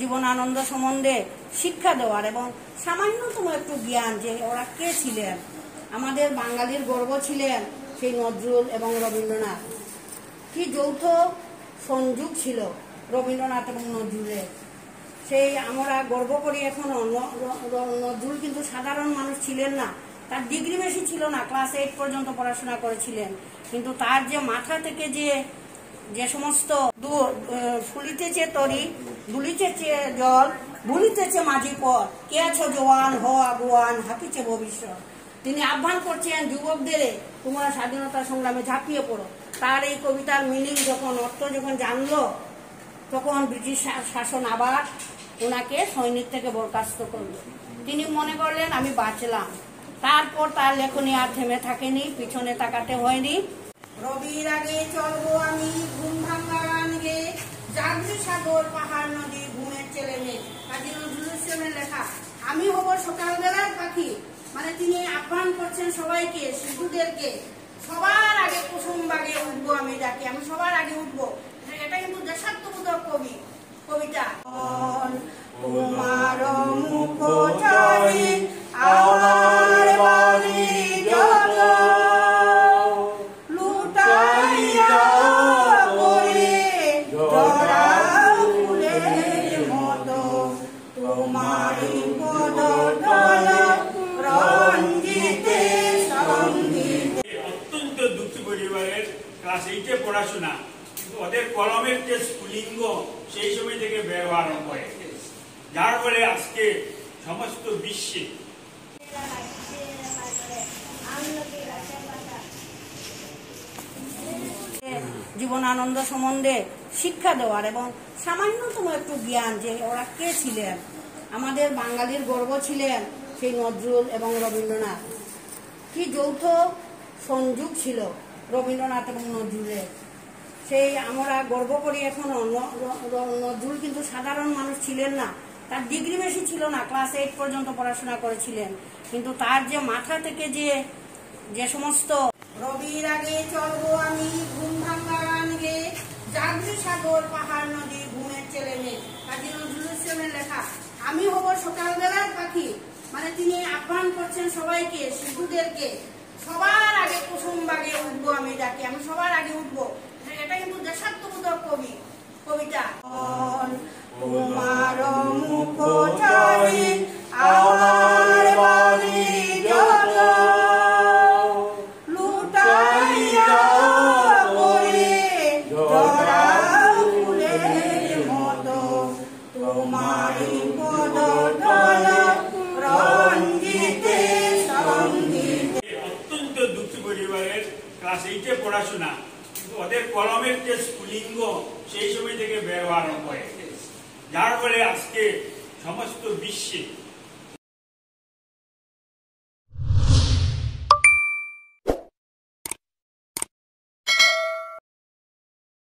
জীবনানন্দ সম্বন্ধে শিক্ষা দেওয়ার এবং সামান্যতম একটু জ্ঞান যে ওরা কে ছিলেন। আমাদের বাঙালির গর্ব ছিলেন সেই নজরুল এবং রবীন্দ্রনাথ। কি যৌথ সংযোগ ছিল রবীন্দ্রনাথ এবং নজরুলের, সেই আমরা গর্ব করি এখনো। নজরুল কিন্তু সাধারণ মানুষ ছিলেন না, তার ডিগ্রি বেশি ছিল না, ক্লাস 8 পর্যন্ত পড়াশোনা করেছিলেন, কিন্তু তার যে মাথা থেকে যে সমস্ত ফুলিতেছে তরি, দুলিতেছে জল, ভুলিতেছে মাঝি পথ, কে আছো জওয়ান হো আগুয়ান, হাঁপিছে ভবিষ্যৎ। তিনি আহ্বান করছেন যুবকদের, তোমরা স্বাধীনতা সংগ্রামে ঝাঁপিয়ে পড়ো। তার এই কবিতার মিনিং যখন, অর্থ যখন জানলো, তখন ব্রিটিশ শাসন আবার ওনাকে সৈনিক থেকে বরখাস্ত করলো। তিনি মনে করলেন আমি বাঁচলাম। তারপর তার লেখনী আর থেমে থাকেনি, পিছনে তাকাতে হয়নি। রবির আগে চলবো আমি ঘুম ভাঙা গান গেয়ে, জাগবে সাগর পাহাড় নদী ঘুমের ছেলে মেয়ে। কাজী নজরুল ইসলামের লেখা। আমি হব সকালবেলার পাখি, মানে তিনি আহ্বান করছেন সবাইকে, শিশুদেরকে, সবার আগে কুসুম বাগে উঠবো আমি ডাকি, আমি সবার আগে উঠবো। এটা কিন্তু দেশাত্মবোধক কবিতা। তোমার মুখ চাই আমার বাড়ি যত, লুটাইয়া পড়ে ধরা ফুলের মতো, তোমারই পদতল রঞ্জিতে সঙ্গীত। অত্যন্ত দুঃখী পরিবারের ক্লাস 8-এ পড়াশোনা, কিন্তু ওদের কলমের যে স্ফুলিঙ্গ সেই সময় থেকে বের হওয়া আরম্ভ হয়, যার ফলে আজকে সমস্ত বিশ্বে জীবনানন্দ সম্বন্ধে শিক্ষা দেওয়ার এবং সামান্যতম একটু জ্ঞান যে ওরা কে ছিলেন। আমাদের বাঙালির গর্ব ছিলেন সেই নজরুল এবং রবীন্দ্রনাথ। কি যৌথ সংযোগ ছিল রবীন্দ্রনাথ এবং নজরুলের, সেই আমরা গর্ব করি এখনো। নজরুল কিন্তু সাধারণ মানুষ ছিলেন না, তার ডিগ্রি বেশি ছিল না, ক্লাস 8 পর্যন্ত পড়াশোনা করেছিলেন, কিন্তু তার যে মাথা থেকে যে সমস্ত রবির আগে চলবো আমি ঘুম ভাঙা গান গেয়ে, জাগবে সাগর পাহাড় নদী ঘুমের ছেলে মেয়ে। কাজী নজরুল ইসলামের লেখা। আমি হব সকালবেলার পাখি, মানে তিনি আহ্বান করছেন সবাইকে, শিশুদেরকে, সবার আগে কুসুম বাগে উঠবো আমি ডাকি, আমি সবার আগে উঠবো। এটা কিন্তু দেশাত্মবোধক কবিতা। তোমার মুখ চাই আমার বাড়ি যত, লুটাইয়া পড়ে ধরা ফুলের মতো, তোমারই পদতল রঞ্জিতে সঙ্গীত। অত্যন্ত দুঃখী পরিবারের ক্লাস 8-এ পড়াশোনা, কিন্তু ওদের কলমের যে স্ফুলিঙ্গ সেই সময় থেকে বের হওয়া আরম্ভ হয়, যার ফলে আজকে সমস্ত বিশ্বে